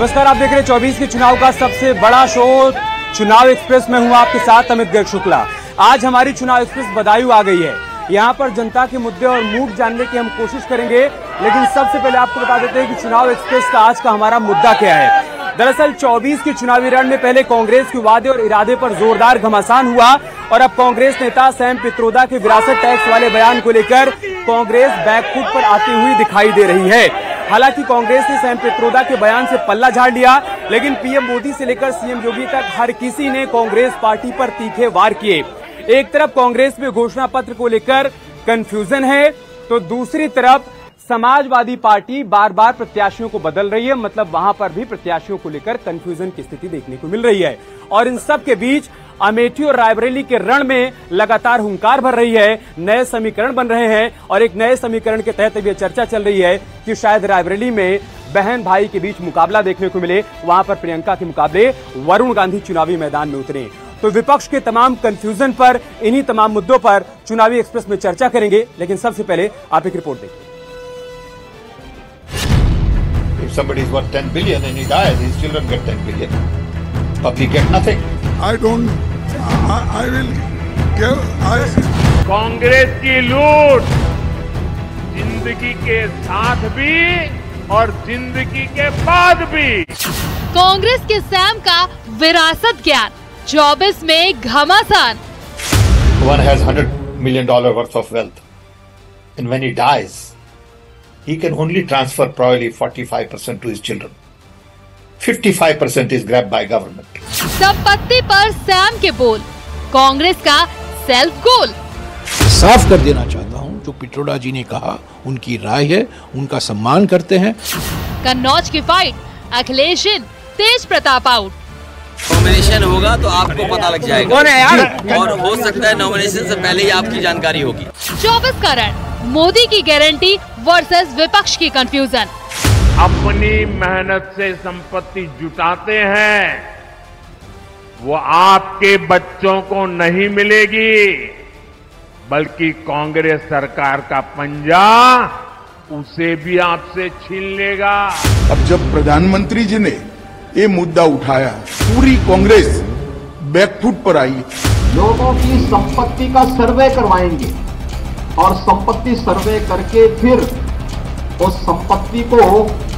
नमस्कार, आप देख रहे हैं 24 के चुनाव का सबसे बड़ा शो चुनाव एक्सप्रेस में हूं आपके साथ अमित गर्ग शुक्ला। आज हमारी चुनाव एक्सप्रेस बदायूं आ गई है। यहां पर जनता के मुद्दे और मूड जानने की हम कोशिश करेंगे, लेकिन सबसे पहले आपको बता देते हैं कि चुनाव एक्सप्रेस का आज का हमारा मुद्दा क्या है। दरअसल 24 के चुनावी रण में पहले कांग्रेस के वादे और इरादे पर जोरदार घमासान हुआ और अब कांग्रेस नेता सैम पित्रोदा के विरासत टैक्स वाले बयान को लेकर कांग्रेस बैकफुट पर आती हुई दिखाई दे रही है। हालांकि कांग्रेस ने सैम पित्रोदा के बयान से पल्ला झाड़ लिया, लेकिन पीएम मोदी से लेकर सीएम योगी तक हर किसी ने कांग्रेस पार्टी पर तीखे वार किए। एक तरफ कांग्रेस में घोषणा पत्र को लेकर कंफ्यूजन है, तो दूसरी तरफ समाजवादी पार्टी बार बार प्रत्याशियों को बदल रही है। मतलब वहां पर भी प्रत्याशियों को लेकर कंफ्यूजन की स्थिति देखने को मिल रही है। और इन सब के बीच अमेठी और रायबरेली के रण में लगातार हुंकार भर रही है, नए समीकरण बन रहे हैं और एक नए समीकरण के तहत यह चर्चा चल रही है कि शायद रायबरेली में बहन भाई के बीच मुकाबला देखने को मिले। वहां पर प्रियंका के मुकाबले वरुण गांधी चुनावी मैदान में उतरे। तो विपक्ष के तमाम कंफ्यूजन पर, इन्हीं तमाम मुद्दों पर चुनावी एक्सप्रेस में चर्चा करेंगे, लेकिन सबसे पहले आप एक रिपोर्ट देखिए। If somebody is worth 10 billion and he dies, his children get 10 billion. Public get nothing. I will give. Congress की लूट जिंदगी के साथ भी और जिंदगी के बाद भी। कांग्रेस के सैम का विरासत ज्ञान 24 में घमासान। One has $100 million worth of wealth, and when he dies, he can only transfer probably 45% to his children. 55% is grabbed by government. संपत्ति पर सैम के बोल, कांग्रेस का सेल्फ गोल। साफ कर देना चाहता हूं, जो पित्रोदा जी ने कहा उनकी राय है, उनका सम्मान करते हैं। कन्नौज की फाइट, अखिलेश इन, तेज प्रताप आउट। नॉमिनेशन होगा तो आपको पता लग जाएगा। कौन है यार? और हो सकता है नॉमिनेशन से पहले ही आपकी जानकारी होगी। 24 का रण, मोदी की गारंटी वर्सेस विपक्ष की कंफ्यूजन। अपनी मेहनत से संपत्ति जुटाते हैं, वो आपके बच्चों को नहीं मिलेगी, बल्कि कांग्रेस सरकार का पंजा उसे भी आपसे छीन लेगा। अब जब प्रधानमंत्री जी ने ये मुद्दा उठाया, पूरी कांग्रेस बैकफुट पर आई। लोगों की संपत्ति का सर्वे करवाएंगे और संपत्ति सर्वे करके फिर उस संपत्ति को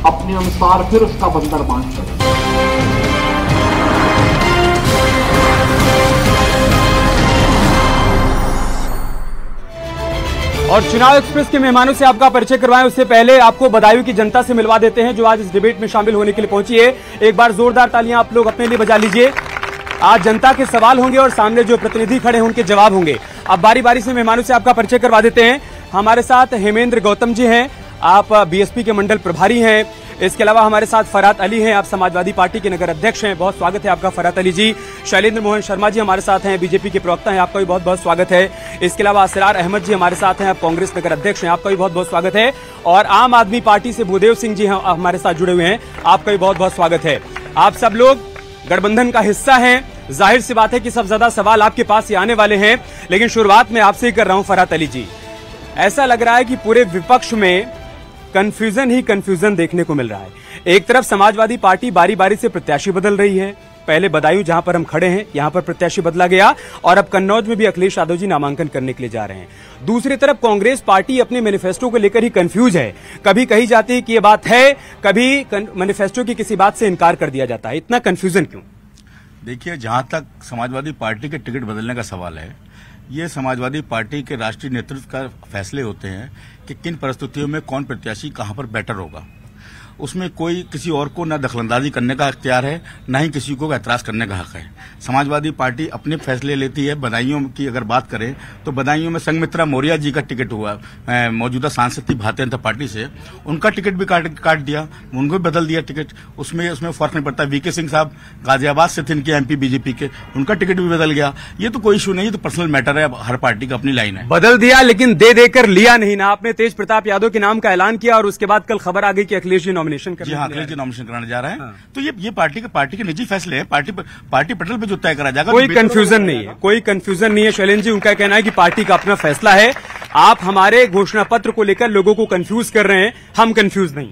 अपने अनुसार फिर उसका बंदर बांट करेंगे। और चुनाव एक्सप्रेस के मेहमानों से आपका परिचय करवाएं उससे पहले आपको बदायूं की जनता से मिलवा देते हैं, जो आज इस डिबेट में शामिल होने के लिए पहुंची है। एक बार जोरदार तालियां आप लोग अपने लिए बजा लीजिए। आज जनता के सवाल होंगे और सामने जो प्रतिनिधि खड़े हैं उनके जवाब होंगे। अब बारी बारी से मेहमानों से आपका परिचय करवा देते हैं। हमारे साथ हेमेंद्र गौतम जी हैं, आप बीएसपी के मंडल प्रभारी हैं। इसके अलावा हमारे साथ फरहात अली हैं, आप समाजवादी पार्टी के नगर अध्यक्ष हैं। बहुत स्वागत है आपका फरहात अली जी। शैलेंद्र मोहन शर्मा जी हमारे साथ हैं, बीजेपी के प्रवक्ता हैं, आपका भी बहुत बहुत स्वागत है। इसके अलावा असरार अहमद जी हमारे साथ हैं, आप कांग्रेस नगर अध्यक्ष हैं, आपका भी बहुत बहुत स्वागत है। और आम आदमी पार्टी से भूदेव सिंह जी हमारे साथ जुड़े हुए हैं, आपका भी बहुत बहुत स्वागत है। आप सब लोग गठबंधन का हिस्सा हैं। जाहिर सी बात है कि सब ज्यादा सवाल आपके पास ही आने वाले हैं, लेकिन शुरुआत में आपसे ही कर रहा हूं फरहात अली जी। ऐसा लग रहा है कि पूरे विपक्ष में कंफ्यूजन ही कंफ्यूजन देखने को मिल रहा है। एक तरफ समाजवादी पार्टी बारी बारी से प्रत्याशी बदल रही है। पहले बदायूं जहां पर हम खड़े हैं, यहां पर प्रत्याशी बदला गया और अब कन्नौज में भी अखिलेश यादव जी नामांकन करने के लिए जा रहे हैं। दूसरी तरफ कांग्रेस पार्टी अपने मैनिफेस्टो को लेकर ही कंफ्यूज है। कभी कही जाती है कि ये बात है, कभी मैनिफेस्टो की किसी बात से इनकार कर दिया जाता है। इतना कंफ्यूजन क्यों? देखिए, जहां तक समाजवादी पार्टी के टिकट बदलने का सवाल है, ये समाजवादी पार्टी के राष्ट्रीय नेतृत्व का फैसले होते हैं कि किन परिस्थितियों में कौन प्रत्याशी कहां पर बेटर होगा। उसमें कोई किसी और को न दखलंदाजी करने का इख्तियार है, न ही किसी को ऐतराज करने का हक है। समाजवादी पार्टी अपने फैसले लेती है। बदायूं की अगर बात करें तो बदायूं में संघमित्रा मौर्य जी का टिकट हुआ, मौजूदा सांसद थी भारतीय जनता पार्टी से, उनका टिकट भी काट दिया, उनको भी बदल दिया टिकट। उसमें फर्क नहीं पड़ता। वीके सिंह साहब गाजियाबाद से थे, इनके एमपी बीजेपी के, उनका टिकट भी बदल गया। ये तो कोई इशू नहीं, तो पर्सनल मैटर है, हर पार्टी का अपनी लाइन है। बदल दिया लेकिन दे देकर लिया नहीं ना। आपने तेज प्रताप यादव के नाम का ऐलान किया और उसके बाद कल खबर आ गई कि अखिलेश जी नॉमिनेशन जी हाँ, अखिलेश जी नॉमिनेशन कराने जा रहे हैं। हाँ। तो ये पार्टी के निजी फैसले हैं, पार्टी पटल पे जो तय करा जाएगा। कोई कंफ्यूजन नहीं है, कोई कंफ्यूजन नहीं है। शैलेंद्र जी, उनका कहना है कि पार्टी का अपना फैसला है। आप हमारे घोषणा पत्र को लेकर लोगों को कंफ्यूज कर रहे हैं, हम कंफ्यूज नहीं।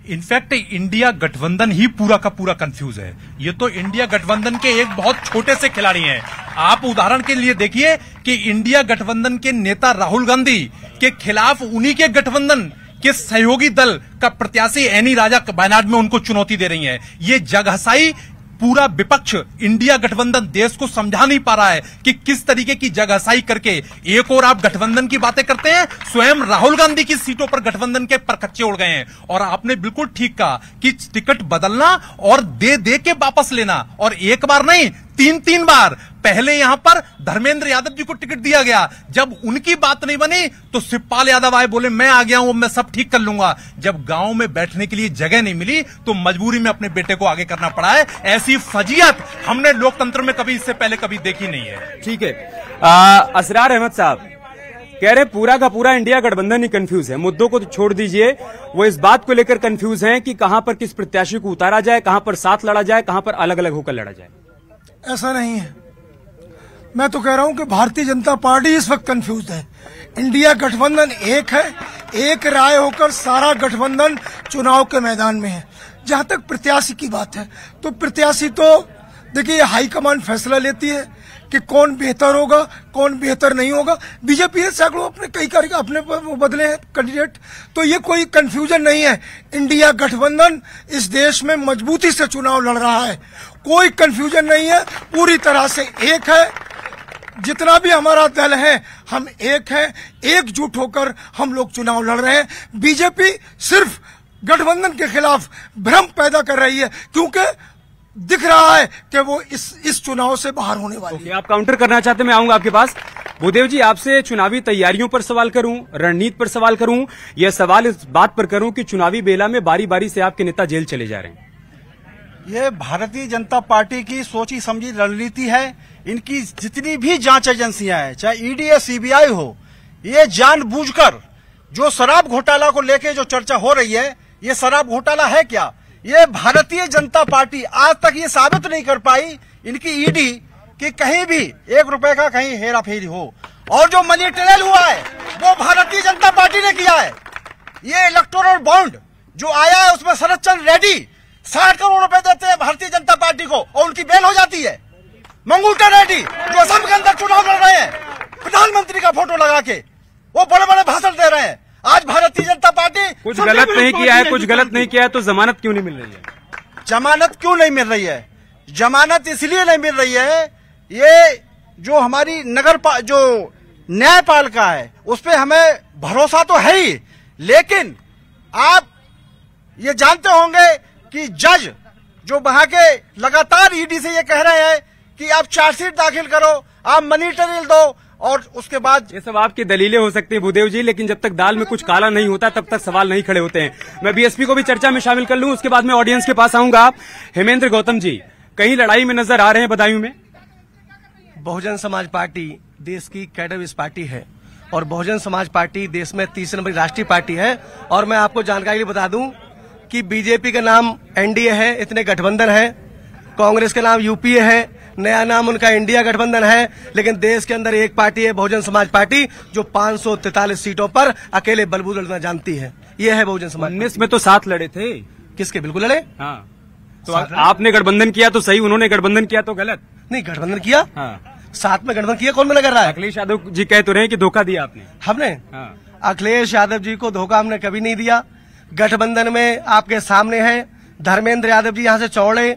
इनफैक्ट इंडिया गठबंधन ही पूरा का पूरा कंफ्यूज है। ये तो इंडिया गठबंधन के एक बहुत छोटे से खिलाड़ी हैं। आप उदाहरण के लिए देखिए कि इंडिया गठबंधन के नेता राहुल गांधी के खिलाफ उन्हीं के गठबंधन के सहयोगी दल का प्रत्याशी एनी राजा वायनाड में उनको चुनौती दे रही है। ये जगहसाई पूरा विपक्ष इंडिया गठबंधन देश को समझा नहीं पा रहा है कि किस तरीके की जगहसाई करके एक और आप गठबंधन की बातें करते हैं, स्वयं राहुल गांधी की सीटों पर गठबंधन के परखच्चे उड़ गए हैं। और आपने बिल्कुल ठीक कहा कि टिकट बदलना और दे के वापस लेना, और एक बार नहीं 3 बार। पहले यहां पर धर्मेंद्र यादव जी को टिकट दिया गया, जब उनकी बात नहीं बनी तो शिवपाल यादव आए, बोले मैं आ गया हूं, मैं सब ठीक कर लूंगा। जब गांव में बैठने के लिए जगह नहीं मिली तो मजबूरी में अपने बेटे को आगे करना पड़ा है। ऐसी फजीयत हमने लोकतंत्र में कभी इससे पहले कभी देखी नहीं है। ठीक है, असरार अहमद साहब कह रहे पूरा का पूरा इंडिया गठबंधन ही कंफ्यूज है। मुद्दों को तो छोड़ दीजिए, वो इस बात को लेकर कंफ्यूज हैं कि कहां पर किस प्रत्याशी को उतारा जाए, कहां पर साथ लड़ा जाए, कहां पर अलग अलग होकर लड़ा जाए। ऐसा नहीं है, मैं तो कह रहा हूं कि भारतीय जनता पार्टी इस वक्त कंफ्यूज है। इंडिया गठबंधन एक है, एक राय होकर सारा गठबंधन चुनाव के मैदान में है। जहां तक प्रत्याशी की बात है तो प्रत्याशी तो देखिए हाईकमान फैसला लेती है कि कौन बेहतर होगा कौन बेहतर नहीं होगा। बीजेपी ने सैकड़ों अपने कई कार्य अपने वो बदले हैं कैंडिडेट, तो ये कोई कंफ्यूजन नहीं है। इंडिया गठबंधन इस देश में मजबूती से चुनाव लड़ रहा है, कोई कंफ्यूजन नहीं है, पूरी तरह से एक है। जितना भी हमारा दल है हम एक है, एकजुट होकर हम लोग चुनाव लड़ रहे हैं। बीजेपी सिर्फ गठबंधन के खिलाफ भ्रम पैदा कर रही है क्योंकि दिख रहा है कि वो इस चुनाव से बाहर होने वाली है। आप काउंटर करना चाहते हैं, मैं आऊंगा आपके पास। भूदेव जी, आपसे चुनावी तैयारियों पर सवाल करूं, रणनीति पर सवाल करूं, यह सवाल इस बात पर करूं कि चुनावी बेला में बारी बारी से आपके नेता जेल चले जा रहे हैं। ये भारतीय जनता पार्टी की सोची समझी रणनीति है। इनकी जितनी भी जांच एजेंसियां हैं, चाहे ईडी या सीबीआई हो, ये जानबूझकर जो शराब घोटाला को लेके जो चर्चा हो रही है, ये शराब घोटाला है क्या? ये भारतीय जनता पार्टी आज तक ये साबित नहीं कर पाई इनकी ईडी कि कहीं भी 1 रुपए का कहीं हेरा फेरी हो। और जो मनी ट्रेल हुआ है वो भारतीय जनता पार्टी ने किया है। ये इलेक्टोरल बॉन्ड जो आया है उसमें शरद चंद्र रेड्डी 60 करोड़ रुपए देते हैं भारतीय जनता पार्टी को और उनकी बेल हो जाती है। मंगूटा रेड्डी जो असम के अंदर चुनाव लड़ रहे हैं, प्रधानमंत्री का फोटो लगा के वो बड़े बड़े भाषण दे रहे हैं। आज भारतीय जनता पार्टी कुछ गलत नहीं किया है, कुछ गलत नहीं किया है, तो जमानत क्यों नहीं मिल रही है? जमानत क्यों नहीं मिल रही है? जमानत इसलिए नहीं मिल रही है, ये जो हमारी जो न्यायपालिका है उस पर हमें भरोसा तो है ही, लेकिन आप ये जानते होंगे कि जज जो वहां के लगातार ईडी से ये कह रहे हैं कि आप चार्जशीट दाखिल करो, आप मनी ट्रेल दो, और उसके बाद ये सब आपकी दलीलें हो सकती हैं भूदेव जी, लेकिन जब तक दाल में कुछ काला नहीं होता तब तक सवाल नहीं खड़े होते हैं। मैं बीएसपी को भी चर्चा में शामिल कर लूं, उसके बाद मैं ऑडियंस के पास आऊंगा। हेमेंद्र गौतम जी, कहीं लड़ाई में नजर आ रहे हैं बदायूं में? बहुजन समाज पार्टी देश की कैडर पार्टी है और बहुजन समाज पार्टी देश में 3 नंबर राष्ट्रीय पार्टी है। और मैं आपको जानकारी बता दूं कि बीजेपी का नाम एनडीए है, इतने गठबंधन है, कांग्रेस का नाम यूपीए है, नया नाम उनका इंडिया गठबंधन है, लेकिन देश के अंदर एक पार्टी है बहुजन समाज पार्टी जो 543 सीटों पर अकेले बलबूते लड़ना जानती है। ये है बहुजन समाज। 19 में तो 7 लड़े थे। किसके? बिल्कुल लड़े। हाँ, तो आपने गठबंधन किया तो सही, उन्होंने गठबंधन किया तो गलत। नहीं, गठबंधन किया। हाँ, साथ में गठबंधन किया, कौन मना कर रहा है? अखिलेश यादव जी कह तो रहे हैं कि धोखा दिया आपने। हमने? हाँ। अखिलेश यादव जी को धोखा हमने कभी नहीं दिया। गठबंधन में आपके सामने है, धर्मेंद्र यादव जी यहाँ से चौड़े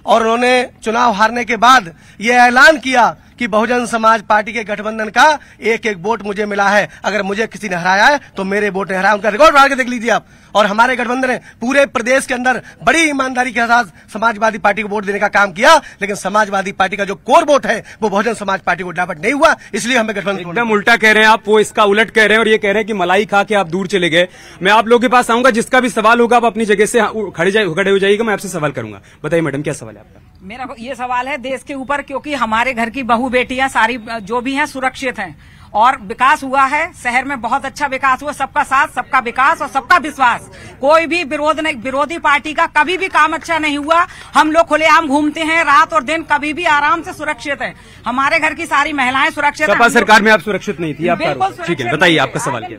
और उन्होंने चुनाव हारने के बाद ये ऐलान किया कि बहुजन समाज पार्टी के गठबंधन का एक एक वोट मुझे मिला है, अगर मुझे किसी ने हराया है तो मेरे वोट ने हराया। उनका रिकॉर्ड बढ़ा के देख लीजिए आप। और हमारे गठबंधन ने पूरे प्रदेश के अंदर बड़ी ईमानदारी के साथ समाजवादी पार्टी को वोट देने का काम किया, लेकिन समाजवादी पार्टी का जो कोर वोट है वो बहुजन समाज पार्टी को डापट नहीं हुआ, इसलिए हमें गठबंधन एकदम उल्टा कह रहे हैं आप, वो इसका उलट कह रहे हैं और ये कह रहे हैं कि मलाई खा के आप दूर चले गए। मैं आप लोगों के पास आऊंगा, जिसका भी सवाल होगा आप अपनी जगह से खड़े हो जाइएगा, मैं आपसे सवाल करूंगा। बताइए मैडम, क्या सवाल है आपका? मेरा ये सवाल है देश के ऊपर, क्योंकि हमारे घर की बहू बेटियां सारी जो भी हैं सुरक्षित हैं और विकास हुआ है, शहर में बहुत अच्छा विकास हुआ, सबका साथ सबका विकास और सबका विश्वास। कोई भी विरोधी पार्टी का कभी भी काम अच्छा नहीं हुआ। हम लोग खुलेआम घूमते हैं रात और दिन, कभी भी आराम से सुरक्षित हैं। हमारे घर की सारी महिलाएं सुरक्षित हैं। सरकार में आप सुरक्षित नहीं थी? आप ठीक है, बताइए आपका सवाल क्या?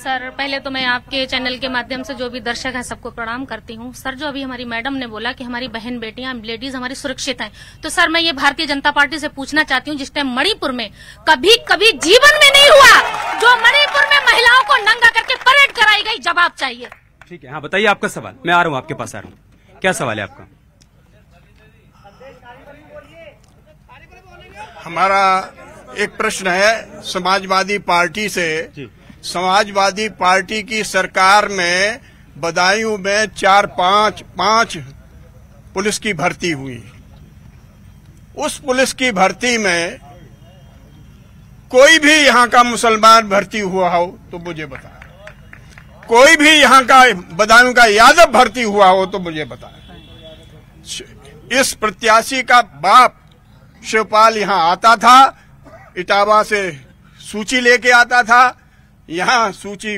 सर पहले तो मैं आपके चैनल के माध्यम से जो भी दर्शक हैं सबको प्रणाम करती हूं। सर जो अभी हमारी मैडम ने बोला कि हमारी बहन बेटियां लेडीज हमारी सुरक्षित हैं, तो सर मैं ये भारतीय जनता पार्टी से पूछना चाहती हूं, जिस टाइम मणिपुर में कभी जीवन में नहीं हुआ, जो मणिपुर में महिलाओं को नंगा करके परेड कराई गई, जवाब चाहिए। ठीक है, हाँ बताइए आपका सवाल। मैं आ रहा हूँ, आपके पास आ रहा हूँ। क्या सवाल है आपका? हमारा एक प्रश्न है समाजवादी पार्टी से। समाजवादी पार्टी की सरकार में बदायूं में 4-5 पुलिस की भर्ती हुई। उस पुलिस की भर्ती में कोई भी यहाँ का मुसलमान भर्ती हुआ हो तो मुझे बताएं। कोई भी यहाँ का बदायूं का यादव भर्ती हुआ हो तो मुझे बताएं। इस प्रत्याशी का बाप शिवपाल यहाँ आता था, इटावा से सूची लेके आता था, यहाँ सूची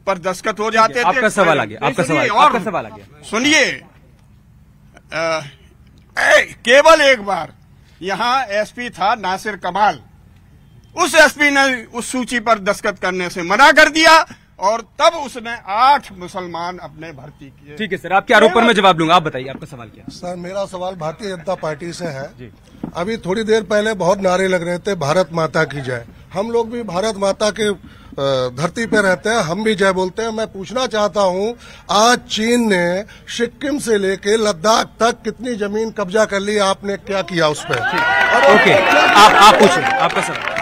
पर दस्तखत हो जाते थे। आपका सवाल आ गया, आपका सवाल आ गया। सुनिए, केवल एक बार यहाँ एसपी था नासिर कमाल, उस एसपी ने उस सूची पर दस्तखत करने से मना कर दिया और तब उसने 8 मुसलमान अपने भर्ती किए। ठीक है सर, आपके आरोप पर मैं जवाब लूंगा। आप बताइए आपका सवाल क्या है? सर मेरा सवाल भारतीय जनता पार्टी से है। अभी थोड़ी देर पहले बहुत नारे लग रहे थे भारत माता की जय। हम लोग भी भारत माता के धरती पे रहते हैं, हम भी जय बोलते हैं। मैं पूछना चाहता हूं, आज चीन ने सिक्किम से लेके लद्दाख तक कितनी जमीन कब्जा कर ली, आपने क्या किया उस पर? ओके, आप पूछिए आपका सवाल।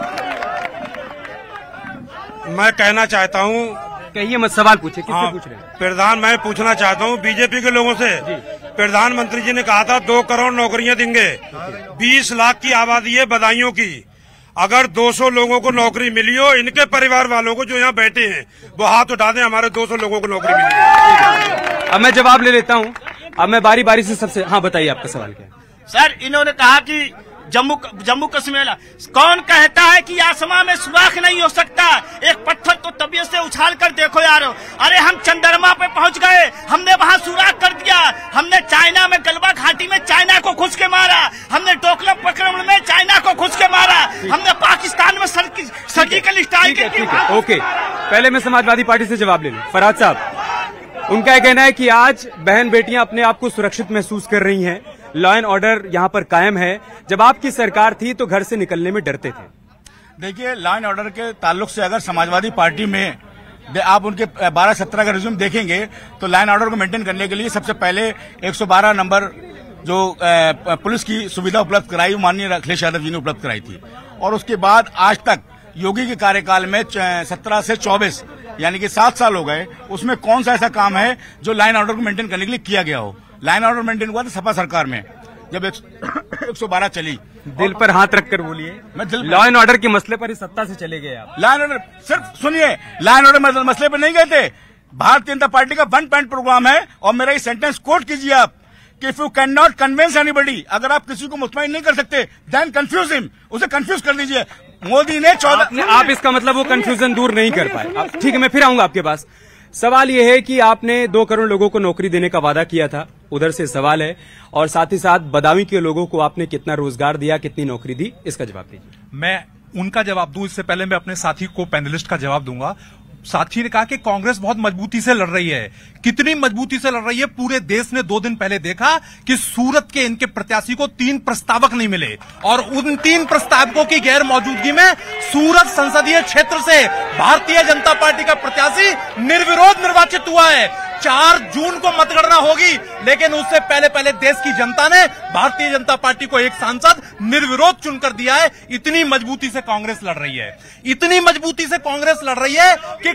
मैं कहना चाहता हूँ, कहिए मत, सवाल पूछे। किससे पूछ रहे हैं? प्रधान, मैं पूछना चाहता हूँ बीजेपी के लोगों से। प्रधानमंत्री जी ने कहा था 2 करोड़ नौकरियां देंगे। 20 लाख की आबादी है बदायूं की। अगर 200 लोगों को नौकरी मिली हो, इनके परिवार वालों को जो यहाँ बैठे हैं वो हाथ उठा दें, हमारे 200 लोगों को नौकरी मिली है। अब मैं जवाब ले लेता हूँ। अब मैं बारी बारी से सबसे, हाँ बताइए आपका सवाल क्या है? सर इन्होंने कहा कि जम्मू कश्मीर, कौन कहता है कि आसमान में सुराख नहीं हो सकता? एक पत्थर तो तबीयत से उछाल कर देखो यार। अरे हम चंद्रमा पे पहुंच गए, हमने वहां सुराख कर दिया। हमने चाइना में गलबा घाटी में चाइना को घुस के मारा, हमने डोकलाम प्रकरण में चाइना को घुस के मारा, हमने पाकिस्तान में सर्जिकल स्ट्राइक की। ओके, पहले मैं समाजवादी पार्टी से जवाब ले लूं। फराद साहब, उनका यह कहना है कि आज बहन बेटियां अपने आप को सुरक्षित महसूस कर रही हैं, लॉ एंड ऑर्डर यहाँ पर कायम है। जब आपकी सरकार थी तो घर से निकलने में डरते थे। देखिए, लॉ एंड ऑर्डर के ताल्लुक से अगर समाजवादी पार्टी में आप उनके 12-17 का रिज्यूम देखेंगे तो लॉ एंड ऑर्डर को मेंटेन करने के लिए सबसे पहले 112 नंबर जो पुलिस की सुविधा उपलब्ध कराई, माननीय अखिलेश यादव जी ने उपलब्ध कराई थी। और उसके बाद आज तक योगी के कार्यकाल में 17 से 24 यानी कि 7 साल हो गए। उसमें कौन सा ऐसा काम है जो लॉ एंड ऑर्डर को मेंटेन करने के लिए किया गया हो? लॉ एंड ऑर्डर मेंटेन हुआ था सपा सरकार में, जब 112 चली। दिल पर हाथ रखकर बोलिए, लॉ एंड ऑर्डर के मसले पर ही सत्ता से चले गए आप। लॉ एंड ऑर्डर, सिर्फ सुनिए, लॉ एंड ऑर्डर मसले पर नहीं गए थे। भारतीय जनता पार्टी का 1 पॉइंट प्रोग्राम है और मेरा ये सेंटेंस कोट कीजिए आप कि if you can not convince anybody, अगर आप किसी को मुतमईन नहीं कर सकते, देन कंफ्यूज हिम, उसे कंफ्यूज कर दीजिए। मोदी ने 14 आप इसका मतलब वो कंफ्यूजन दूर नहीं कर पाए। ठीक है, मैं फिर आऊंगा आपके पास। सवाल यह है कि आपने 2 करोड़ लोगों को नौकरी देने का वादा किया था, उधर से सवाल है, और साथ ही साथ बदायूं के लोगों को आपने कितना रोजगार दिया, कितनी नौकरी दी, इसका जवाब दीजिए। मैं उनका जवाब दूं इससे पहले मैं अपने साथी को पैनलिस्ट का जवाब दूंगा। साथी ने कहा कि कांग्रेस बहुत मजबूती से लड़ रही है। कितनी मजबूती से लड़ रही है? पूरे देश ने 2 दिन पहले देखा कि सूरत के इनके प्रत्याशी को 3 प्रस्तावक नहीं मिले और उन 3 प्रस्तावकों की गैर मौजूदगी में सूरत संसदीय क्षेत्र से भारतीय जनता पार्टी का प्रत्याशी निर्विरोध निर्वाचित हुआ है। 4 जून को मतगणना होगी, लेकिन उससे पहले पहले देश की जनता ने भारतीय जनता पार्टी को एक सांसद निर्विरोध चुनकर दिया है। इतनी मजबूती से कांग्रेस लड़ रही है, इतनी मजबूती से कांग्रेस लड़ रही है कि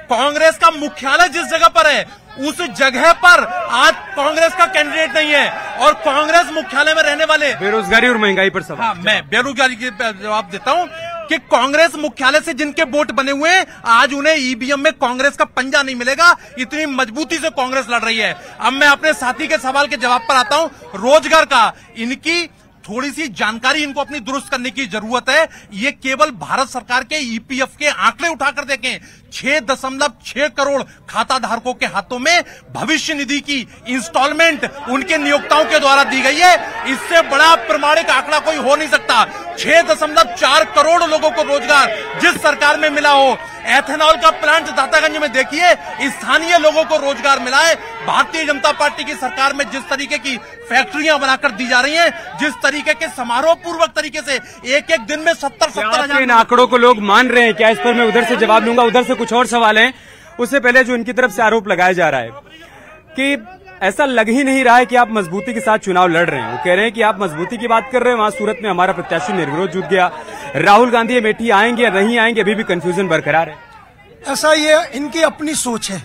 कांग्रेस का मुख्यालय जिस जगह पर है उस जगह पर आज कांग्रेस का कैंडिडेट नहीं है और कांग्रेस मुख्यालय में रहने वाले बेरोजगारी और महंगाई पर सवाल। हाँ, मैं बेरोजगारी के जवाब देता हूं कि कांग्रेस मुख्यालय से जिनके वोट बने हुए हैं आज उन्हें ईवीएम में कांग्रेस का पंजा नहीं मिलेगा। इतनी मजबूती से कांग्रेस लड़ रही है। अब मैं अपने साथी के सवाल के जवाब पर आता हूं। रोजगार का इनकी थोड़ी सी जानकारी इनको अपनी दुरुस्त करने की जरूरत है। ये केवल भारत सरकार के ईपीएफ के आंकड़े उठाकर देखें, 6.6 करोड़ खाता धारकों के हाथों में भविष्य निधि की इंस्टॉलमेंट उनके नियोक्ताओं के द्वारा दी गई है। इससे बड़ा प्रमाणिक आंकड़ा कोई हो नहीं सकता। 6.4 करोड़ लोगों को रोजगार जिस सरकार में मिला हो, एथेनॉल का प्लांट दातागंज में देखिए, स्थानीय लोगों को रोजगार मिला है। भारतीय जनता पार्टी की सरकार में जिस तरीके की फैक्ट्रियां बनाकर दी जा रही हैं, जिस तरीके के समारोह पूर्वक तरीके से एक एक दिन में 70-70 इन आंकड़ों को लोग मान रहे हैं क्या? इस पर मैं उधर से जवाब दूंगा। उधर से कुछ और सवाल हैं। उससे पहले जो इनकी तरफ से आरोप लगाया जा रहा है कि ऐसा लग ही नहीं रहा है कि आप मजबूती के साथ चुनाव लड़ रहे हैं। वो कह रहे हैं कि आप मजबूती की बात कर रहे हैं, वहां सूरत में हमारा प्रत्याशी निर्विरोध जीत गया। राहुल गांधी अमेठी आएंगे या नहीं आएंगे, अभी भी कंफ्यूजन बरकरार है। ऐसा ये इनकी अपनी सोच है।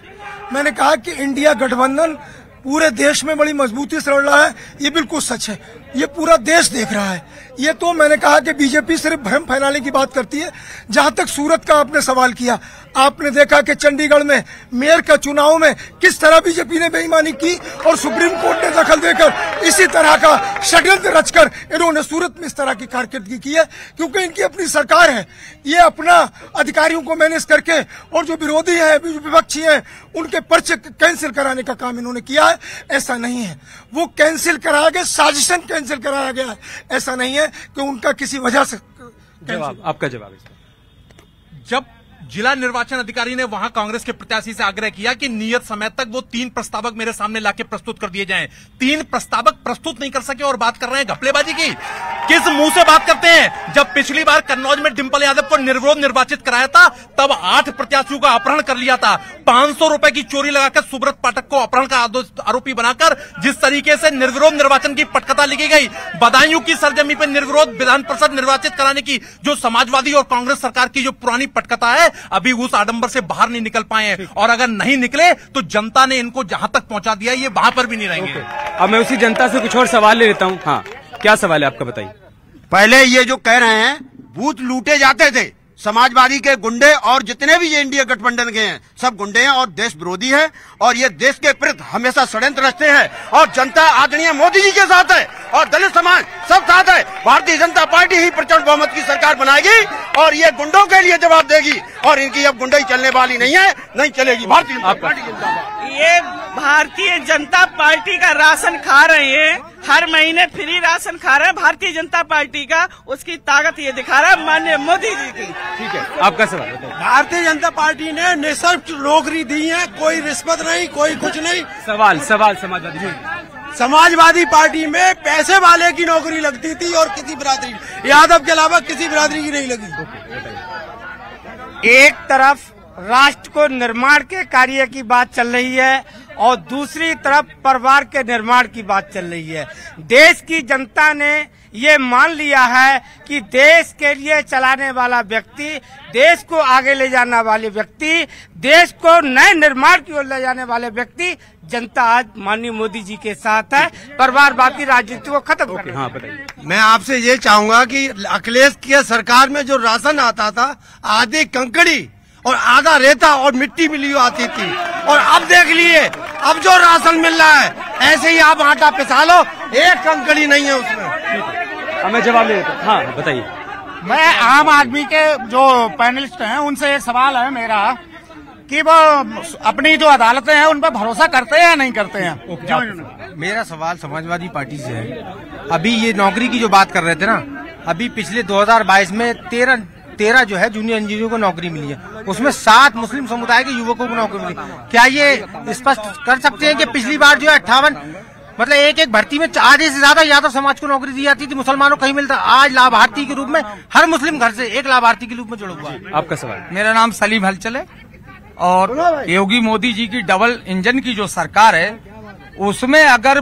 मैंने कहा कि इंडिया गठबंधन पूरे देश में बड़ी मजबूती से लड़ रहा है, ये बिल्कुल सच है। ये पूरा देश देख रहा है। ये तो मैंने कहा कि बीजेपी सिर्फ भ्रम फैलाने की बात करती है। जहां तक सूरत का आपने सवाल किया, आपने देखा कि चंडीगढ़ में मेयर का चुनाव में किस तरह बीजेपी ने बेईमानी की और सुप्रीम कोर्ट ने दखल देकर इसी तरह का षड्यंत्र रचकर इन्होंने सूरत में इस तरह की कारकर्दगी की है, क्योंकि इनकी अपनी सरकार है। ये अपना अधिकारियों को मैनेज करके और जो विरोधी है, विपक्षी है, उनके पर्चे कैंसिल कराने का काम इन्होंने किया है। ऐसा नहीं है वो कैंसिल कराया गया, साजिशन कैंसिल कराया गया है। ऐसा नहीं है कि उनका किसी वजह से जवाब, आपका जवाब। जब जिला निर्वाचन अधिकारी ने वहां कांग्रेस के प्रत्याशी से आग्रह किया कि नियत समय तक वो 3 प्रस्तावक मेरे सामने लाके प्रस्तुत कर दिए जाएं, 3 प्रस्तावक प्रस्तुत नहीं कर सके और बात कर रहे हैं घपलेबाजी की। किस मुंह से बात करते हैं? जब पिछली बार कन्नौज में डिंपल यादव को निर्विरोध निर्वाचित कराया था, तब 8 प्रत्याशियों का अपहरण कर लिया था। 500 रुपए की चोरी लगाकर सुब्रत पाठक को अपहरण का आरोपी बनाकर जिस तरीके से निर्विरोध निर्वाचन की पटकथा लिखी गई, बदायूं की सरजमी पर निर्विरोध विधान परिषद निर्वाचित कराने की जो समाजवादी और कांग्रेस सरकार की जो पुरानी पटकथा है, अभी उस आडंबर से बाहर नहीं निकल पाए हैं। और अगर नहीं निकले तो जनता ने इनको जहां तक पहुंचा दिया, ये वहां पर भी नहीं रहेंगे। अब मैं उसी जनता से कुछ और सवाल ले लेता हूं। हाँ, क्या सवाल है आपका, बताइए। पहले ये जो कह रहे हैं बूथ लूटे जाते थे, समाजवादी के गुंडे और जितने भी ये इंडिया गठबंधन के हैं सब गुंडे हैं और देश विरोधी हैं और ये देश के प्रति हमेशा षड्यंत्र रचते हैं। और जनता आदरणीय मोदी जी के साथ है और दलित समाज सब साथ है। भारतीय जनता पार्टी ही प्रचंड बहुमत की सरकार बनाएगी और ये गुंडों के लिए जवाब देगी और इनकी अब गुंडाई चलने वाली नहीं है, नहीं चलेगी। भारतीय जनता पार्टी ये भारतीय जनता पार्टी का राशन खा रहे हैं, हर महीने फ्री राशन खा रहे हैं भारतीय जनता पार्टी का, उसकी ताकत ये दिखा रहा है माननीय मोदी जी की। ठीक है, आपका सवाल बताइए। भारतीय जनता पार्टी ने निःशुल्क नौकरी दी है, कोई रिश्वत नहीं, कोई कुछ नहीं। सवाल समाजवादी समाजवादी पार्टी में पैसे वाले की नौकरी लगती थी और किसी बिरादरी, यादव के अलावा किसी बिरादरी की नहीं लगी। एक तरफ राष्ट्र को निर्माण के कार्य की बात चल रही है और दूसरी तरफ परिवार के निर्माण की बात चल रही है। देश की जनता ने ये मान लिया है कि देश के लिए चलाने वाला व्यक्ति, देश को आगे ले जाने वाले व्यक्ति, देश को नए निर्माण की ओर ले जाने वाले व्यक्ति, जनता आज माननीय मोदी जी के साथ है। परिवारवादी राजनीति को खत्म करना। हाँ, बताइए। मैं आपसे ये चाहूंगा कि अखिलेश की सरकार में जो राशन आता था, आधी कंकड़ी और आधा रेता और मिट्टी मिली आती थी, और अब देख लिए अब जो राशन मिल रहा है ऐसे ही आप आटा पिसा लो, एक कंकड़ी नहीं है उसमें। मैं जवाब ले लेता हूँ। हाँ, बताइए। मैं आम आदमी के जो पैनलिस्ट हैं उनसे एक सवाल है मेरा कि वो अपनी जो अदालतें हैं उन पर भरोसा करते हैं या नहीं करते हैं। मेरा सवाल समाजवादी पार्टी से है। अभी ये नौकरी की जो बात कर रहे थे ना, अभी पिछले 2022 में 13 जो है जूनियर इंजीनियरों को नौकरी मिली है, उसमें 7 मुस्लिम समुदाय के युवकों को नौकरी मिली। क्या ये स्पष्ट कर सकते हैं कि पिछली बार जो है 58 मतलब एक भर्ती में आधे से ज्यादा यादव समाज को नौकरी दी जाती थी, मुसलमानों को कहीं मिलता, आज लाभार्थी के रूप में हर मुस्लिम घर से एक लाभार्थी के रूप में जुड़ा हुआ है। आपका सवाल। मेरा नाम सलीम हलचल है और योगी मोदी जी की डबल इंजन की जो सरकार है उसमें अगर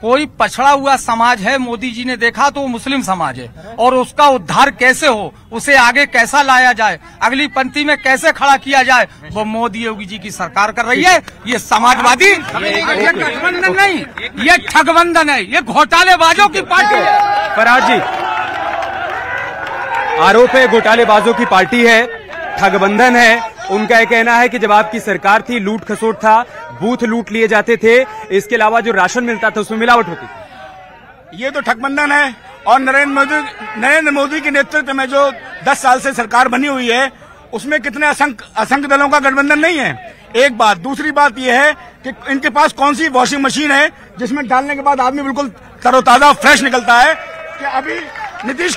कोई पछड़ा हुआ समाज है, मोदी जी ने देखा तो वो मुस्लिम समाज है, और उसका उद्धार कैसे हो, उसे आगे कैसा लाया जाए, अगली पंक्ति में कैसे खड़ा किया जाए, वो मोदी योगी जी की सरकार कर रही है। ये समाजवादी, ये गठबंधन नहीं, ये ठगबंधन है, ये घोटालेबाजों की पार्टी है। फराज जी, आरोप है घोटालेबाजों की पार्टी है, ठगबंधन है। उनका यह कहना है कि जब आपकी सरकार थी लूट खसोट था, बूथ लूट लिए जाते थे, इसके अलावा जो राशन मिलता था उसमें मिलावट होती थी। ये तो ठगबंधन है और नरेंद्र मोदी के नेतृत्व में जो 10 साल से सरकार बनी हुई है उसमें कितने असंख्य दलों का गठबंधन नहीं है। एक बात, दूसरी बात यह है कि इनके पास कौन सी वॉशिंग मशीन है जिसमें डालने के बाद आदमी बिल्कुल तरोताजा फ्रेश निकलता है। कि अभी नीतीश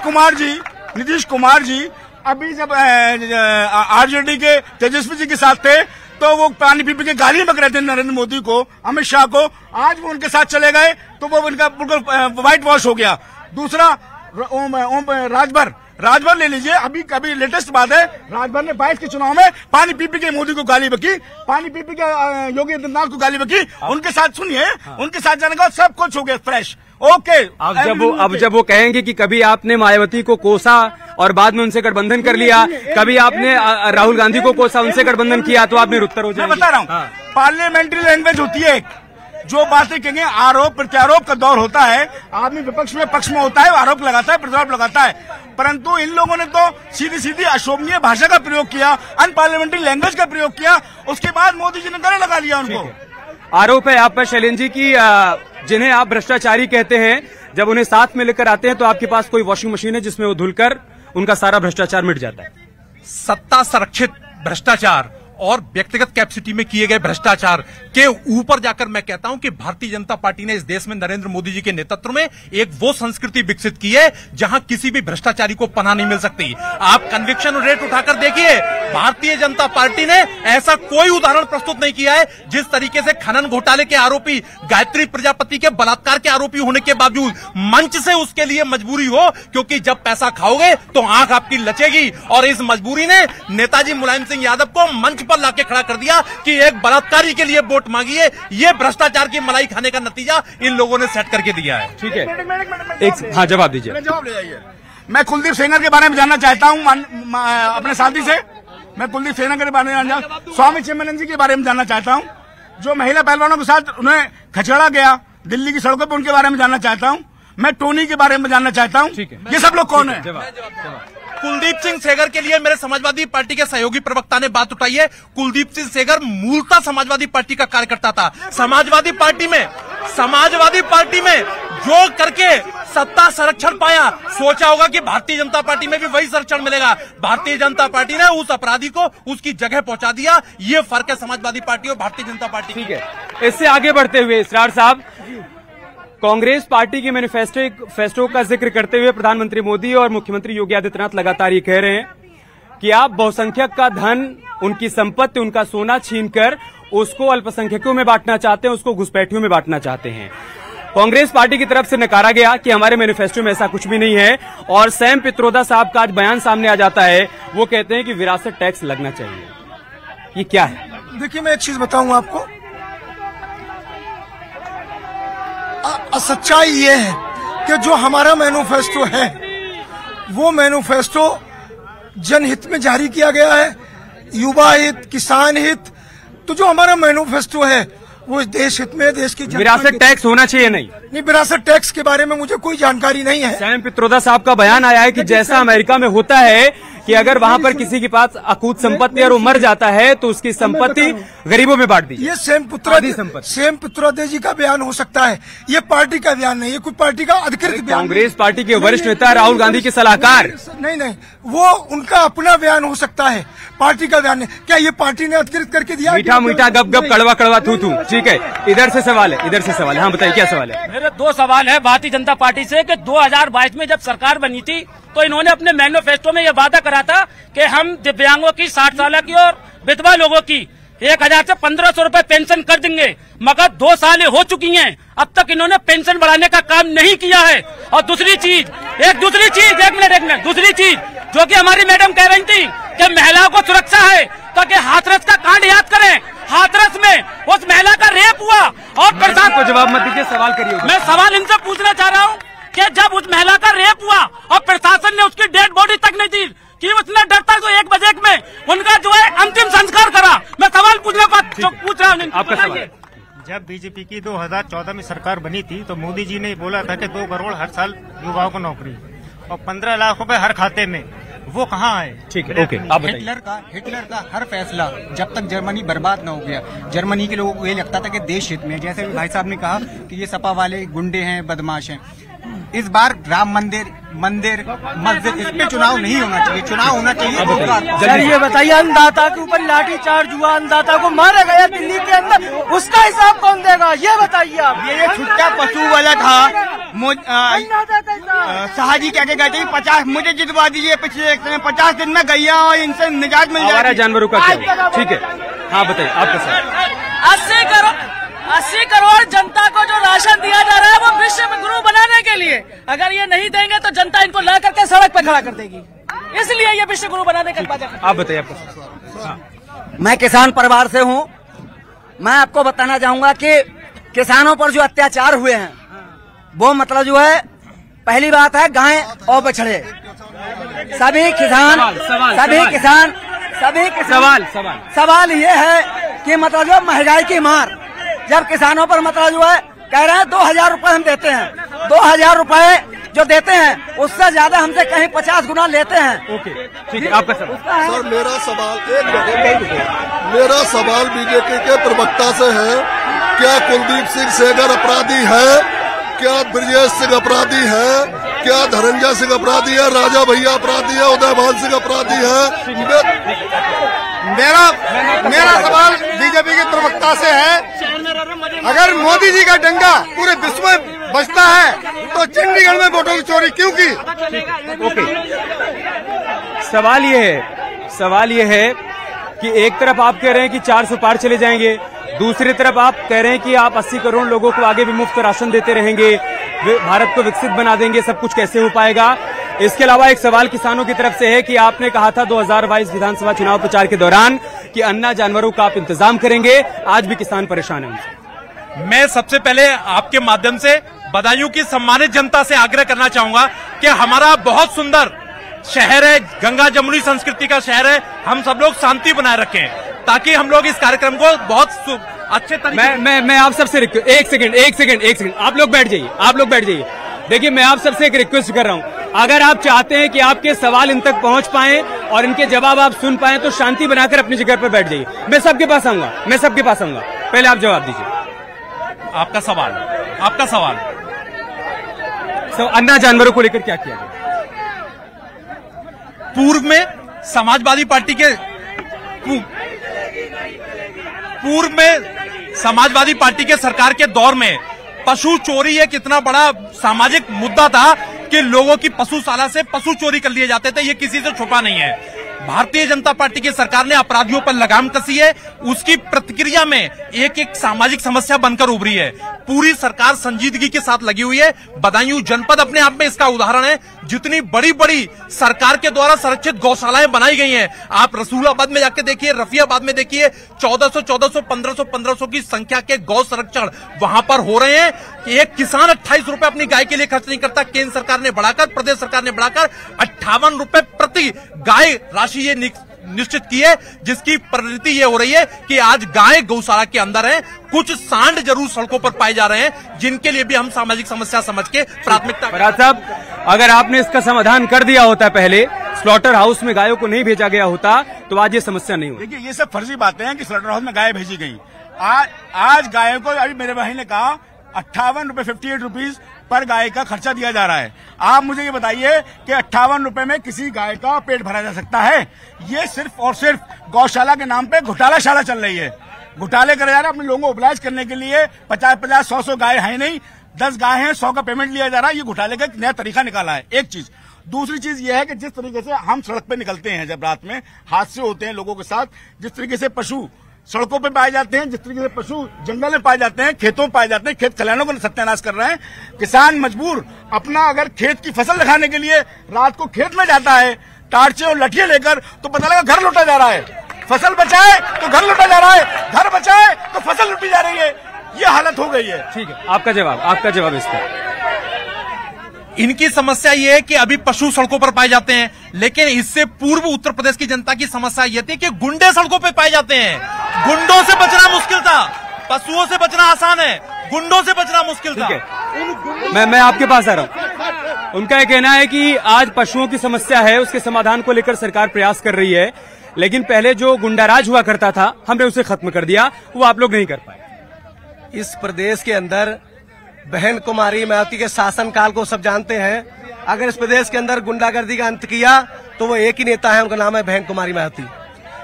कुमार जी अभी जब आरजेडी के तेजस्वी जी के साथ थे तो वो पानी पी के गाली बक रहे थे नरेंद्र मोदी को, अमित शाह को। आज वो उनके साथ चले गए तो वो उनका बिल्कुल व्हाइट वॉश हो गया। दूसरा राजभर ले लीजिए, अभी लेटेस्ट बात है, राजभर ने 22 के चुनाव में पानी पी के मोदी को गाली बकी, पानी पी के योगी आदित्यनाथ को गाली बकी। उनके साथ सुनिए, उनके साथ जाने का सब कुछ हो गया फ्रेश। ओके, अब जब वो कहेंगे कि कभी आपने मायावती को कोसा और बाद में उनसे गठबंधन कर लिया, कभी आपने राहुल गांधी को कोसा, उनसे गठबंधन किया, तो आप निरुत्तर हो जाएंगे। मैं बता रहा हूँ, पार्लियामेंट्री लैंग्वेज होती है, जो बातें कहेंगे आरोप प्रत्यारोप का दौर होता है, आदमी विपक्ष में पक्ष में होता है, आरोप लगाता है, प्रत्यारोप लगाता है, परंतु इन लोगों ने तो सीधी सीधी अशोभनीय भाषा का प्रयोग किया, अनपार्लियामेंट्री लैंग्वेज का प्रयोग किया, उसके बाद मोदी जी ने गले लगा लिया उनको। आरोप है आप पर शैलेंद्र जी की, जिन्हें आप भ्रष्टाचारी कहते हैं, जब उन्हें साथ में लेकर आते हैं तो आपके पास कोई वॉशिंग मशीन है जिसमें वो धुलकर उनका सारा भ्रष्टाचार मिट जाता है। सत्ता संरक्षित भ्रष्टाचार और व्यक्तिगत कैपेसिटी में किए गए भ्रष्टाचार के ऊपर जाकर मैं कहता हूं कि भारतीय जनता पार्टी ने इस देश में नरेंद्र मोदी जी के नेतृत्व में एक वो संस्कृति विकसित की है जहां किसी भी भ्रष्टाचारी को पनाह नहीं मिल सकती। आप कन्विक्शन रेट उठाकर देखिए, भारतीय जनता पार्टी ने ऐसा कोई उदाहरण प्रस्तुत नहीं किया है जिस तरीके से खनन घोटाले के आरोपी गायत्री प्रजापति के बलात्कार के आरोपी होने के बावजूद मंच से उसके लिए मजबूरी हो, क्योंकि जब पैसा खाओगे तो आंख आपकी लचेगी, और इस मजबूरी ने नेताजी मुलायम सिंह यादव को मंच पर लाके खड़ा कर दिया कि एक बलात्कारी के लिए वोट मांगिए। ये भ्रष्टाचार की मलाई खाने का नतीजा इन लोगों ने सेट करके दिया है। ठीक है, हाँ जवाब दीजिए। जवाब ले जाइए। मैं कुलदीप सेंगर के बारे में जानना चाहता हूँ अपने साथी से। मैं कुलदीप सेंगर के बारे में जानना, स्वामी चिन्मयानंद जी के बारे में जानना चाहता हूँ, जो महिला पहलवानों के साथ उन्हें खचेड़ा गया दिल्ली की सड़कों पर, उनके बारे में जानना चाहता हूँ। मैं टोनी के बारे में जानना चाहता हूँ। ये सब लोग कौन है? कुलदीप सिंह सेंगर के लिए मेरे समाजवादी पार्टी के सहयोगी प्रवक्ता ने बात उठाई है। कुलदीप सिंह सेंगर मूलतः समाजवादी पार्टी का कार्यकर्ता था। समाजवादी पार्टी में जो करके सत्ता संरक्षण पाया, सोचा होगा कि भारतीय जनता पार्टी में भी वही संरक्षण मिलेगा। भारतीय जनता पार्टी ने उस अपराधी को उसकी जगह पहुंचा दिया। ये फर्क है समाजवादी पार्टी और भारतीय जनता पार्टी। ठीक है, इससे आगे बढ़ते हुए इसरार साहब, कांग्रेस पार्टी के मैनिफेस्टो का जिक्र करते हुए प्रधानमंत्री मोदी और मुख्यमंत्री योगी आदित्यनाथ लगातार ये कह रहे हैं कि आप बहुसंख्यक का धन, उनकी संपत्ति, उनका सोना छीनकर उसको अल्पसंख्यकों में बांटना चाहते हैं, उसको घुसपैठियों में बांटना चाहते हैं। कांग्रेस पार्टी की तरफ से नकारा गया कि हमारे मैनिफेस्टो में ऐसा कुछ भी नहीं है, और सैम पित्रोदा साहब का आज बयान सामने आ जाता है। वो कहते हैं कि विरासत टैक्स लगना चाहिए। ये क्या है? देखिए, मैं एक चीज बताऊं आपको, सच्चाई ये है कि जो हमारा मैनिफेस्टो है वो मैनिफेस्टो जनहित में जारी किया गया है, युवा हित, किसान हित। तो जो हमारा मैनिफेस्टो है वो देश हित में, देश की विरासत टैक्स होना चाहिए। नहीं, विरासत टैक्स के बारे में मुझे कोई जानकारी नहीं है। सैम पित्रोदा साहब का बयान आया है कि जैसा अमेरिका में होता है कि अगर वहां पर किसी के पास अकूत संपत्ति और वो मर जाता है तो उसकी संपत्ति गरीबों में बांट दी। ये सैम पित्रोदा जी का बयान हो सकता है, ये पार्टी का बयान नहीं, ये कोई पार्टी का अधिकृत बयान। कांग्रेस पार्टी के वरिष्ठ नेता राहुल गांधी के सलाहकार, नहीं, वो उनका अपना बयान हो सकता है, पार्टी का बयान नहीं। क्या ये पार्टी ने अधिकृत करके दिया? मीठा मीठा गप गप, कड़वा कड़वा थू थू। ठीक है, इधर से सवाल है। हाँ बताइए, क्या सवाल है? मेरे दो सवाल है भारतीय जनता पार्टी से कि 2022 में जब सरकार बनी थी तो इन्होंने अपने मैनिफेस्टो में यह वादा करा था कि हम दिव्यांगों की, 60 साल की और विधवा लोगों की 1000 से 1500 रूपये पेंशन कर देंगे, मगर 2 साल हो चुकी हैं, अब तक इन्होंने पेंशन बढ़ाने का काम नहीं किया है। और दूसरी चीज जो कि हमारी मैडम कह रही थी कि महिलाओं को सुरक्षा है, तो कि हाथरस का कांड याद करें, हाथरस में उस महिला का रेप हुआ और प्रशासन को जवाब मत दीजिए, सवाल करिए। मैं सवाल इनसे पूछना चाह रहा हूँ कि जब उस महिला का रेप हुआ और प्रशासन ने उसकी डेड बॉडी तक नहीं दी, कि उसने डरता तो 1 बजे में उनका जो है अंतिम संस्कार करा। मैं सवाल पूछ रहा हूँ। आपका सवाल। जब बीजेपी की 2014 में सरकार बनी थी तो मोदी जी ने बोला था कि 2 करोड़ हर साल युवाओं को नौकरी और 15 लाख रुपए हर खाते में, वो कहाँ आए? ठीक है, ओके, आप बताइए। हिटलर का हर फैसला जब तक जर्मनी बर्बाद न हो गया, जर्मनी के लोगों को ये लगता था कि देश हित में, जैसे भाई साहब ने कहा कि ये सपा वाले गुंडे हैं, बदमाश हैं। इस बार राम मंदिर, मस्जिद, इस पे चुनाव नहीं होना चाहिए, चुनाव होना चाहिए। सर ये बताइए, अन्नदाता के ऊपर लाठीचार्ज हुआ, अन्नदाता को मारा गया दिल्ली के अंदर, उसका हिसाब कौन देगा? ये बताइए आप। ये छुट्टा पशु वाला था, शाह जी क्या गए थे 50 मुझे जितवा दीजिए, पिछले 50 दिन में गैया और इनसे निजात मिल जाएगी। आवारा जानवरों का क्या हुआ? ठीक है, हाँ बताइए आपका सवाल। 80 करोड़ जनता को जो राशन दिया जा रहा है वो विश्व गुरु बनाने के लिए, अगर ये नहीं देंगे तो जनता इनको ला करके सड़क पे खड़ा कर देगी, इसलिए ये विश्व गुरु बनाने का वादा। आप बताइए आपका सवाल। मैं किसान परिवार से हूँ। मैं आपको बताना चाहूंगा कि किसानों पर जो अत्याचार हुए हैं वो मतलब जो है, पहली बात है गाय और बछड़े, सभी किसान सवाल ये है कि मतलब जो महंगाई की मार, जब किसानों पर मतलब जो है कह रहे हैं 2000 रुपए हम देते हैं, 2000 रुपए जो देते हैं उससे ज्यादा हमसे कहीं 50 गुना लेते हैं। ओके, ठीक है, आपका सवाल। सर मेरा सवाल बीजेपी के प्रवक्ता से है, क्या कुलदीप सिंह सेंगर अपराधी है? क्या ब्रजेश सिंह अपराधी है? क्या धनंजय सिंह अपराधी है? राजा भैया अपराधी है? उदयभान सिंह अपराधी है? मेरा सवाल बीजेपी के प्रवक्ता से है, अगर मोदी जी का डंगा पूरे विश्व में बजता है तो चंडीगढ़ में वोटों की चोरी क्यों की? ओके, सवाल ये है कि एक तरफ आप कह रहे हैं कि 400 पार चले जाएंगे, दूसरी तरफ आप कह रहे हैं कि आप 80 करोड़ लोगों को आगे भी मुफ्त राशन देते रहेंगे, भारत को विकसित बना देंगे, सब कुछ कैसे हो पाएगा? इसके अलावा एक सवाल किसानों की तरफ से है कि आपने कहा था 2022 विधानसभा चुनाव प्रचार के दौरान कि अन्ना जानवरों का आप इंतजाम करेंगे, आज भी किसान परेशान हैं उनसे। मैं सबसे पहले आपके माध्यम से बदायूं की सम्मानित जनता से आग्रह करना चाहूंगा कि हमारा बहुत सुंदर शहर है, गंगा जमुनी संस्कृति का शहर है, हम सब लोग शांति बनाए रखें ताकि हम लोग इस कार्यक्रम को बहुत अच्छे तरीके मैं आप सबसे एक सेकंड आप लोग बैठ जाइए। देखिए, मैं आप सबसे एक रिक्वेस्ट कर रहा हूं, अगर आप चाहते हैं कि आपके सवाल इन तक पहुंच पाएं और इनके जवाब आप सुन पाएं तो शांति बनाकर अपनी जगह पर बैठ जाइए। मैं सबके पास आऊंगा, पहले आप जवाब दीजिए। आपका सवाल अन्ना जानवरों को लेकर क्या किया गया? पूर्व में समाजवादी पार्टी के सरकार के दौर में पशु चोरी एक इतना बड़ा सामाजिक मुद्दा था कि लोगों की पशुशाला से पशु चोरी कर लिए जाते थे, ये किसी से छुपा नहीं है। भारतीय जनता पार्टी की सरकार ने अपराधियों पर लगाम कसी है, उसकी प्रतिक्रिया में एक एक सामाजिक समस्या बनकर उभरी है। पूरी सरकार संजीदगी के साथ लगी हुई है। बदायूं जनपद अपने आप में इसका उदाहरण है। जितनी बड़ी बड़ी सरकार के द्वारा संरक्षित गौशालाएं बनाई गई हैं, आप रसूलाबाद में जाके देखिए, रफियाबाद में देखिए, 1400, 1500 की संख्या के गौ संरक्षण वहां पर हो रहे हैं। एक किसान 28 रुपए अपनी गाय के लिए खर्च नहीं करता। केंद्र सरकार ने बढ़ाकर, प्रदेश सरकार ने बढ़ाकर 58 रुपए प्रति गाय राशि ये निश्चित की है, जिसकी परिणति ये हो रही है कि आज गाय गौशाला के अंदर है। कुछ सांड जरूर सड़कों पर पाए जा रहे हैं, जिनके लिए भी हम सामाजिक समस्या समझ के प्राथमिकता। फराज साहब, अगर आपने इसका समाधान कर दिया होता पहले, स्लॉटर हाउस में गायों को नहीं भेजा गया होता तो आज ये समस्या नहीं होती। देखिए, ये सब फर्जी बातें हैं कि स्लॉटर हाउस में गाय भेजी गई। आज गायों को, अभी मेरे भाई ने कहा 58 रुपए 58 रुपीज पर गाय का खर्चा दिया जा रहा है। आप मुझे ये बताइए कि 58 रुपए में किसी गाय का पेट भरा जा सकता है? ये सिर्फ और सिर्फ गौशाला के नाम पे घोटालाशाला चल रही है। घोटाले करे जा रहे हैं अपने लोगों को ओबलाइज करने के लिए। 50-50, 100 गाय है नहीं, 10 गाय हैं, 100 का पेमेंट लिया जा रहा है। ये घोटाले का एक नया तरीका निकाला है, एक चीज। दूसरी चीज ये है कि जिस तरीके से हम सड़क पे निकलते हैं, जब रात में हादसे होते हैं लोगों के साथ, जिस तरीके से पशु सड़कों पे पाए जाते हैं, जिस तरीके से पशु जंगल में पाए जाते हैं, खेतों में पाए जाते हैं, खेत खलिहानों को सत्यानाश कर रहे हैं। किसान मजबूर अपना अगर खेत की फसल दिखाने के लिए रात को खेत में जाता है टार्चे और लठियां लेकर, तो पता लगा घर लूटा जा रहा है। फसल बचाए तो घर लूटा जा रहा है, घर बचाए तो फसल लूटी जा रही है। ये हालत हो गई है। ठीक है, आपका जवाब इसका। इनकी समस्या ये है कि अभी पशु सड़कों पर पाए जाते हैं, लेकिन इससे पूर्व उत्तर प्रदेश की जनता की समस्या ये थी कि गुंडे सड़कों पे पाए जाते हैं। गुंडों से बचना मुश्किल था, पशुओं से बचना आसान है, गुंडों से बचना मुश्किल था। मैं आपके पास आ रहा हूँ। उनका यह कहना है कि आज पशुओं की समस्या है, उसके समाधान को लेकर सरकार प्रयास कर रही है, लेकिन पहले जो गुंडाराज हुआ करता था हमने उसे खत्म कर दिया, वो आप लोग नहीं कर पाए। इस प्रदेश के अंदर बहन कुमारी मायावती के शासनकाल को सब जानते हैं। अगर इस प्रदेश के अंदर गुंडागर्दी का अंत किया तो वो एक ही नेता है, उनका नाम है बहन कुमारी मायावती।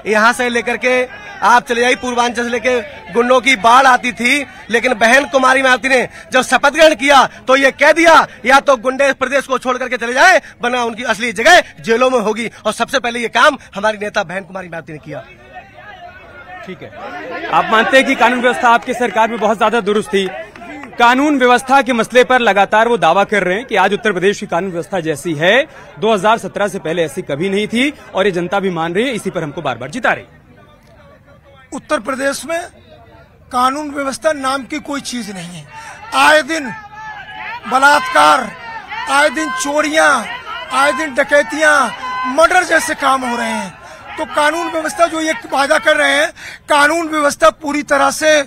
यहाँ से लेकर के आप चले जाइए पूर्वांचल से लेके गुंडों की बाढ़ आती थी, लेकिन बहन कुमारी मायावती ने जब शपथ ग्रहण किया तो ये कह दिया या तो गुंडे प्रदेश को छोड़ करके चले जाएं, वरना उनकी असली जगह जेलों में होगी। और सबसे पहले ये काम हमारी नेता बहन कुमारी मायावती ने किया। ठीक है, आप मानते हैं कि कानून व्यवस्था आपकी सरकार में बहुत ज्यादा दुरुस्त थी। कानून व्यवस्था के मसले पर लगातार वो दावा कर रहे हैं कि आज उत्तर प्रदेश की कानून व्यवस्था जैसी है 2017 से पहले ऐसी कभी नहीं थी, और ये जनता भी मान रही है, इसी पर हमको बार बार जिता रही। उत्तर प्रदेश में कानून व्यवस्था नाम की कोई चीज नहीं है। आए दिन बलात्कार, आए दिन चोरियां, आए दिन डकैतियां, मर्डर जैसे काम हो रहे हैं। तो कानून व्यवस्था जो ये वादा कर रहे हैं, कानून व्यवस्था पूरी तरह से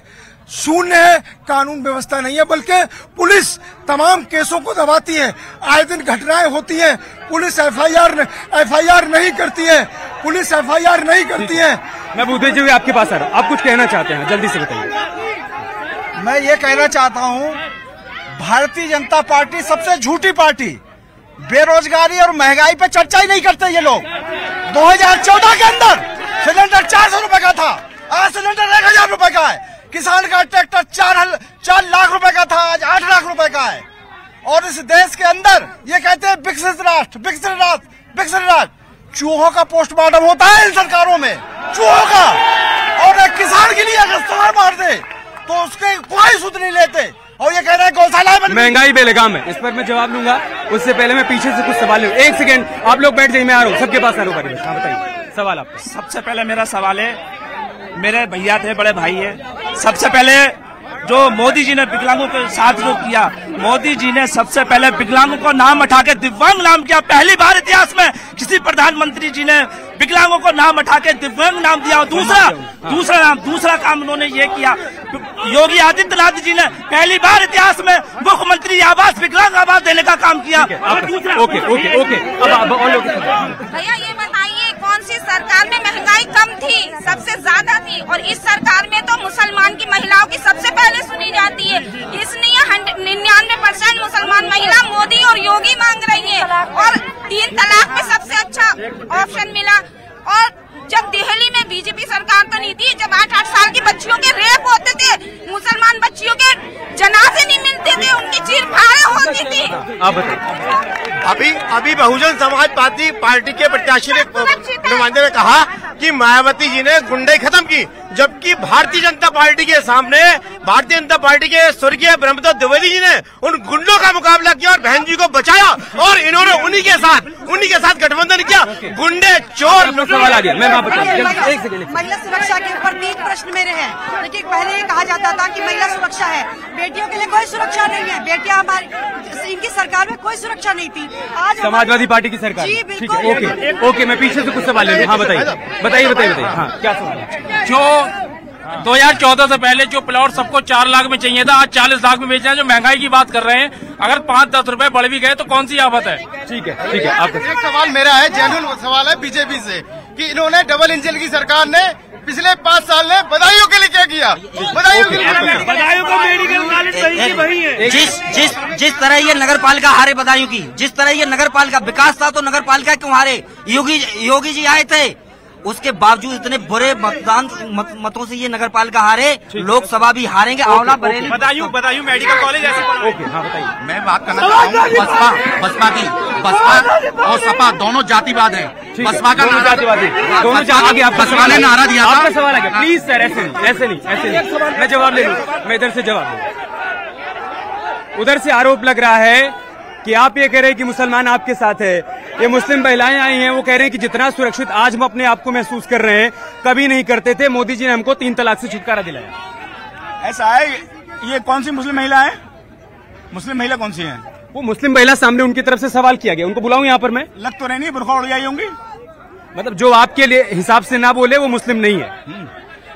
शून्य है। कानून व्यवस्था नहीं है, बल्कि पुलिस तमाम केसों को दबाती है। आए दिन घटनाएं होती हैं, पुलिस एफआईआर नहीं करती है, पुलिस एफआईआर नहीं करती है। मैं बुद्धेश जी आपके पास आ रहा हूँ, आप कुछ कहना चाहते हैं, जल्दी से बताइए। मैं ये कहना चाहता हूँ, भारतीय जनता पार्टी सबसे झूठी पार्टी। बेरोजगारी और महंगाई पे चर्चा ही नहीं करते ये लोग। 2014 के अंदर सिलेंडर 400 रुपए का था, आज सिलेंडर 1000 रुपए का है। किसान का ट्रैक्टर 4 लाख रुपए का था, आज 8 लाख रुपए का है। और इस देश के अंदर ये कहते हैं विकसित राष्ट्र, विकसित राष्ट्र, विकसित राष्ट्र। चूहों का पोस्टमार्टम होता है इन सरकारों में, चूहों का। और एक किसान के लिए अगर सवाल मार दे तो उसके कोई सुध नहीं लेते, और ये कह रहे हैं गौशाला महंगाई बेलगाम है। इस पर मैं जवाब लूंगा, उससे पहले मैं पीछे से कुछ सवाल लूँ। एक सेकेंड, आप लोग बैठ जाइए, मैं आ रहा हूँ, सबके पास आ रहा हूँ। बताइए सवाल आपका। सबसे पहले मेरा सवाल है, मेरे भैया थे, बड़े भाई है। सबसे पहले जो मोदी जी ने विकलांगों के साथ जो किया, मोदी जी ने सबसे पहले विकलांगों को नाम हटा के दिव्यांग नाम किया। पहली बार इतिहास में किसी प्रधानमंत्री जी ने विकलांगों को नाम हटा के दिव्यांग नाम दिया। और दूसरा काम उन्होंने ये किया, योगी आदित्यनाथ जी ने पहली बार इतिहास में मुख्यमंत्री आवास विकलांग आवास देने का काम किया। और दूसरा भैया ये बताइए, कौन सी सरकार में महंगाई कम थी? सबसे ज्यादा थी। और इस सरकार में तो मुसलमान की महिलाओं की सबसे पहले सुनी जाती है, इसलिए 99% मुसलमान महिला मोदी और योगी मांग रही है। और 3 तलाक में सबसे अच्छा ऑप्शन मिला। और जब दिल्ली में बीजेपी सरकार तो नहीं थी, जब 8-8 साल की बच्चियों के रेप होते थे, मुसलमान बच्चियों के जनाजे नहीं मिलते थे, उनकी चीर फाड़ होती थी। अभी बहुजन समाज पार्टी के प्रत्याशी ने नुमाइंदे ने कहा कि मायावती जी ने गुंडे खत्म की, जबकि भारतीय जनता पार्टी के सामने भारतीय जनता पार्टी के स्वर्गीय ब्रह्मदत्त द्विवेदी जी ने उन गुंडों का मुकाबला किया और बहन जी को बचाया। और इन्होंने उन्हीं के साथ गठबंधन किया। गुंडे चोर। सवाल आ गया, मैं महिला सुरक्षा के ऊपर 3 प्रश्न मेरे हैं। देखिए, पहले ये कहा जाता था कि महिला सुरक्षा है, बेटियों के लिए कोई सुरक्षा नहीं है, बेटियां हमारी, इनकी सरकार में कोई सुरक्षा नहीं थी। आज समाजवादी पार्टी की सरकार। जी ठीक है, ओके, मैं पीछे से कुछ सवाल ले लूँ। हाँ बताइए। हाँ, क्या सवाल? जो 2014 से पहले जो प्लॉट सबको 4 लाख में चाहिए था, आज 40 लाख में बेच रहे हैं। जो महंगाई की बात कर रहे हैं, अगर 5-10 रुपए बढ़ भी गए तो कौन सी आफत है? ठीक है। आपका एक सवाल मेरा है, जेन्युइन सवाल है बीजेपी से, कि इन्होंने डबल इंजन की सरकार ने पिछले 5 साल में बदायूं के लिए क्या किया? बदायूं को मेडिकल कॉलेज सही वही है। जिस तरह ये नगर पालिका हारे बदायूं की, जिस तरह ये नगर पालिका विकास था, तो नगर पालिका क्यों हारे? योगी जी आए थे, उसके बावजूद इतने बुरे मतों से ये नगर पालिका हारे। लोकसभा भी हारेंगे। आंवला बरेली बदायूं मेडिकल कॉलेज ऐसे। ओके, हाँ बताइए। मैं बात करना चाहता हूँ बसपा और सपा दोनों जातिवाद है। बसपा का जातिवादी दोनों जाति। बसपा ने नारा दिया था। आपका सवाल आ गया, प्लीज सर, ऐसे नहीं। मैं जवाब ले लूँ, मैं इधर से जवाब लूँ। उधर से आरोप लग रहा है कि आप ये कह रहे हैं कि मुसलमान आपके साथ है। ये मुस्लिम महिलाएं आई हैं, वो कह रहे हैं कि जितना सुरक्षित आज हम अपने आप को महसूस कर रहे हैं, कभी नहीं करते थे। मोदी जी ने हमको 3 तलाक से छुटकारा दिलाया। ऐसा है। ये कौन सी मुस्लिम महिला है? मुस्लिम महिला कौन सी है? वो मुस्लिम महिला सामने उनकी तरफ से सवाल किया गया, उनको बुलाऊं यहाँ पर मैं? लग तो नहीं, बुरखा उड़ जाई होंगी। मतलब जो आपके लिए हिसाब से ना बोले वो मुस्लिम नहीं है।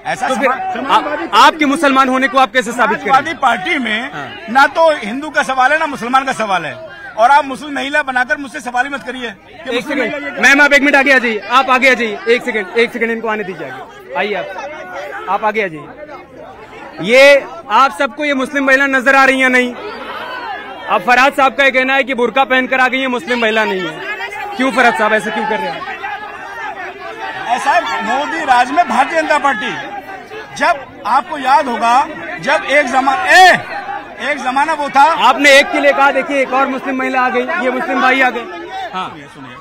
ऐसा तो फिर आपके मुसलमान होने को आप कैसे साबित करें? समाजवादी पार्टी में ना तो हिंदू का सवाल है ना मुसलमान का सवाल है, और आप मुस्लिम महिला बनाकर मुझसे सवाल मत करिए। एक सेकंड मैम, आप 1 मिनट आगे आ जाइए। आप आगे आ जाइए, एक सेकंड इनको आने दीजिए। आइए आप आगे आ जाइए। ये आप सबको ये मुस्लिम महिला नजर आ रही है नहीं? अब फरहाद साहब का कहना है कि बुर्का पहनकर आ गई है, मुस्लिम महिला नहीं है। क्यों फरहाद साहब ऐसे क्यों कर रहे हैं? ऐसा है, मोदी राज में भारतीय जनता पार्टी, जब आपको याद होगा, जब एक जमाना वो था। आपने एक के लिए कहा, देखिए एक और मुस्लिम महिला आ गई, ये मुस्लिम भाई आ गए। हाँ सुनिए,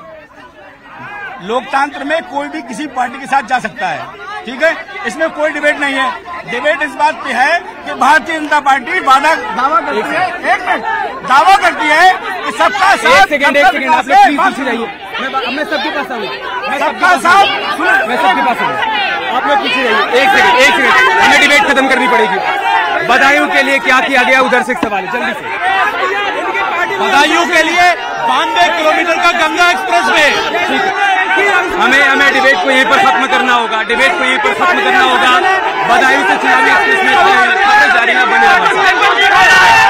लोकतंत्र में कोई भी किसी पार्टी के साथ जा सकता है, ठीक है, इसमें कोई डिबेट नहीं है। डिबेट इस बात पे है कि भारतीय जनता पार्टी दावा करती है, एक मिनट, दावा करती है कि सबका साथ। एक सेकंड आप लोग प्लीज पीछे रहिए, मैं सबके पास आऊंगा, सबका साथ, मैं सबके पास आऊंगा, आप लोग पीछे रहिए। एक सेकंड, हमें डिबेट खत्म करनी पड़ेगी। बदायूं के लिए क्या किया गया, उधर से एक सवाल है, जल्दी से। बदायूं के लिए 92 किलोमीटर का गंगा एक्सप्रेस वे, ठीक है, हमें डिबेट को यहीं पर खत्म करना होगा, बदायूं से चुनावी एक्सप्रेस में खबरें जारी ना बने रहना।